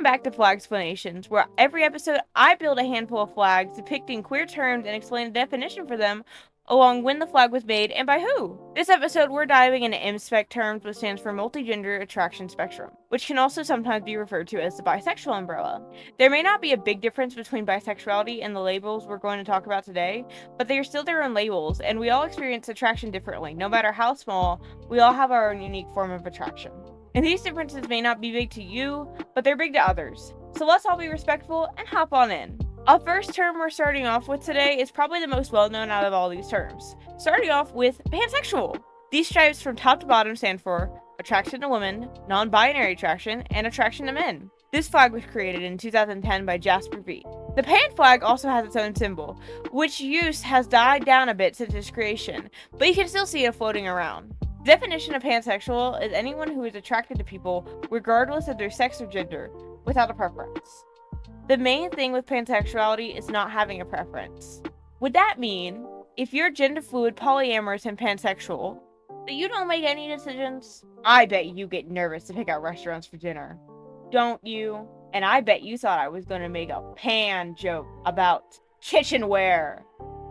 back to FLAG-Plations, where every episode I build a handful of flags depicting queer terms and explain a definition for them, along when the flag was made and by who. This episode we're diving into Mspec terms, which stands for Multigender Attraction Spectrum, which can also sometimes be referred to as the bisexual umbrella. There may not be a big difference between bisexuality and the labels we're going to talk about today, but they are still their own labels, and we all experience attraction differently. No matter how small, we all have our own unique form of attraction. And these differences may not be big to you, but they're big to others. So let's all be respectful and hop on in. Our first term we're starting off with today is probably the most well-known out of all these terms. Starting off with pansexual. These stripes from top to bottom stand for attraction to women, non-binary attraction, and attraction to men. This flag was created in 2010 by Jasper V. The pan flag also has its own symbol, which use has died down a bit since its creation, but you can still see it floating around. The definition of pansexual is anyone who is attracted to people regardless of their sex or gender, without a preference. The main thing with pansexuality is not having a preference. Would that mean, if you're gender fluid, polyamorous, and pansexual, that you don't make any decisions? I bet you get nervous to pick out restaurants for dinner. Don't you? And I bet you thought I was going to make a pan joke about kitchenware.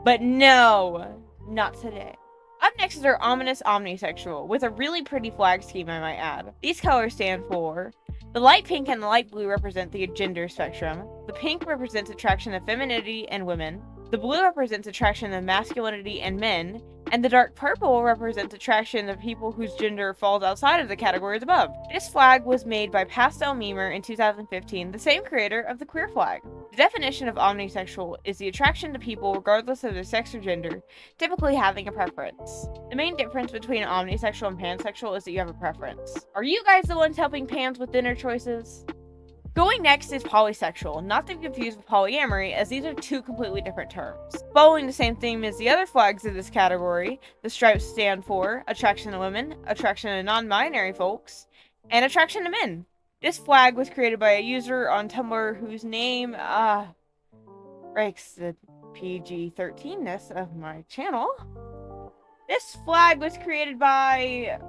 But no, not today. Up next is our ominous Omnisexual, with a really pretty flag scheme I might add. These colors stand for: the light pink and the light blue represent the gender spectrum, the pink represents attraction to femininity and women, the blue represents attraction to masculinity and men, and the dark purple represents attraction to people whose gender falls outside of the categories above. This flag was made by Pastel Memer in 2015, the same creator of the queer flag. The definition of omnisexual is the attraction to people regardless of their sex or gender, typically having a preference. The main difference between omnisexual and pansexual is that you have a preference. Are you guys the ones helping pans with dinner choices? Going next is polysexual, not to be confused with polyamory, as these are two completely different terms. Following the same theme as the other flags of this category, the stripes stand for attraction to women, attraction to non-binary folks, and attraction to men. This flag was created by a user on Tumblr whose name, breaks the PG-13-ness of my channel. This flag was created by,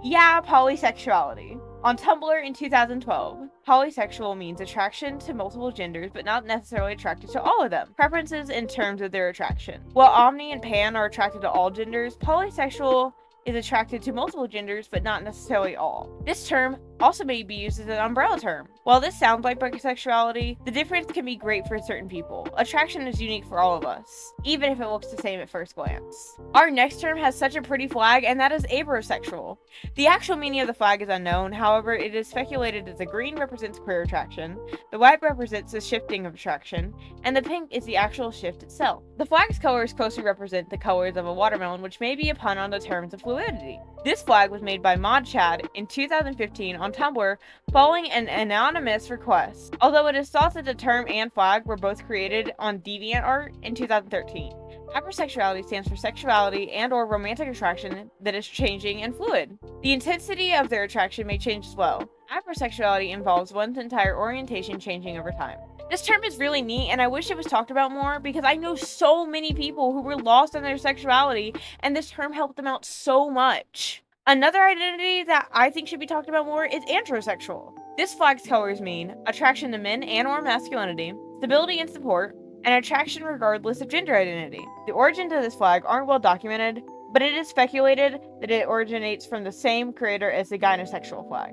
Polysexuality. On Tumblr in 2012, polysexual means attraction to multiple genders, but not necessarily attracted to all of them. Preferences in terms of their attraction. While omni and pan are attracted to all genders, polysexual is attracted to multiple genders, but not necessarily all. This term also may be used as an umbrella term. While this sounds like bisexuality, the difference can be great for certain people. Attraction is unique for all of us, even if it looks the same at first glance. Our next term has such a pretty flag, and that is Abrosexual. The actual meaning of the flag is unknown, however, it is speculated that the green represents queer attraction, the white represents the shifting of attraction, and the pink is the actual shift itself. The flag's colors closely represent the colors of a watermelon, which may be a pun on the terms of fluidity. This flag was made by Mod Chad in 2015 on Tumblr following an anonymous request, although it is thought that the term and flag were both created on DeviantArt in 2013. Abrosexuality stands for sexuality and/or romantic attraction that is changing and fluid. The intensity of their attraction may change as well. Abrosexuality involves one's entire orientation changing over time. This term is really neat, and I wish it was talked about more because I know so many people who were lost in their sexuality, and this term helped them out so much. Another identity that I think should be talked about more is Androsexual. This flag's colors mean attraction to men and/or masculinity, stability and support, and attraction regardless of gender identity. The origins of this flag aren't well documented, but it is speculated that it originates from the same creator as the Gynesexual flag.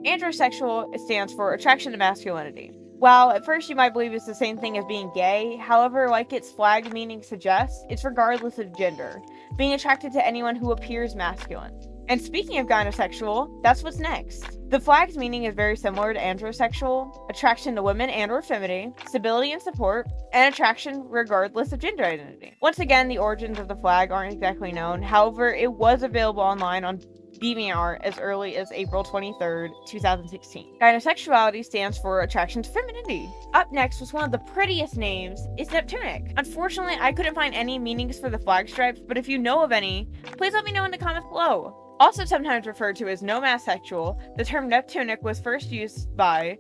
Androsexual stands for attraction to masculinity. While at first you might believe it's the same thing as being gay, however, like its flag meaning suggests, it's regardless of gender, being attracted to anyone who appears masculine. And speaking of gynosexual, that's what's next. The flag's meaning is very similar to androsexual, attraction to women and/or femininity, stability and support, and attraction regardless of gender identity. Once again, the origins of the flag aren't exactly known, however, it was available online on DeviantArt as early as April 23rd, 2016. Gynosexuality stands for attraction to femininity. Up next was one of the prettiest names, is Neptunic. Unfortunately, I couldn't find any meanings for the flag stripes, but if you know of any, please let me know in the comments below. Also sometimes referred to as nomasexual, the term Neptunic was first used by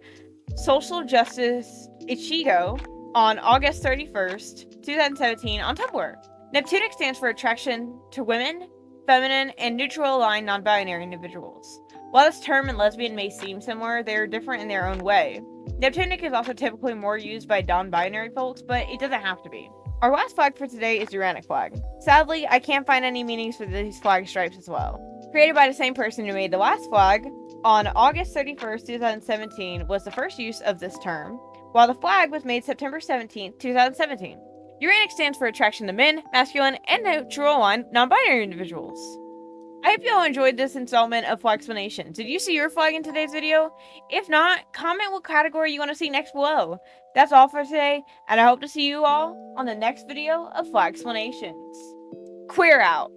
Social Justice Ichigo on August 31st, 2017 on Tumblr. Neptunic stands for attraction to women, feminine, and neutral-aligned non-binary individuals. While this term and lesbian may seem similar, they are different in their own way. Neptunic is also typically more used by non-binary folks, but it doesn't have to be. Our last flag for today is Uranic flag. Sadly, I can't find any meanings for these flag stripes as well. Created by the same person who made the last flag, on August 31st, 2017 was the first use of this term, while the flag was made September 17th, 2017. Uranic stands for attraction to men, masculine, and neutral aligned non-binary individuals. I hope you all enjoyed this installment of FLAG-Plations. Did you see your flag in today's video? If not, comment what category you want to see next below. That's all for today, and I hope to see you all on the next video of FLAG-Plations. Queer out!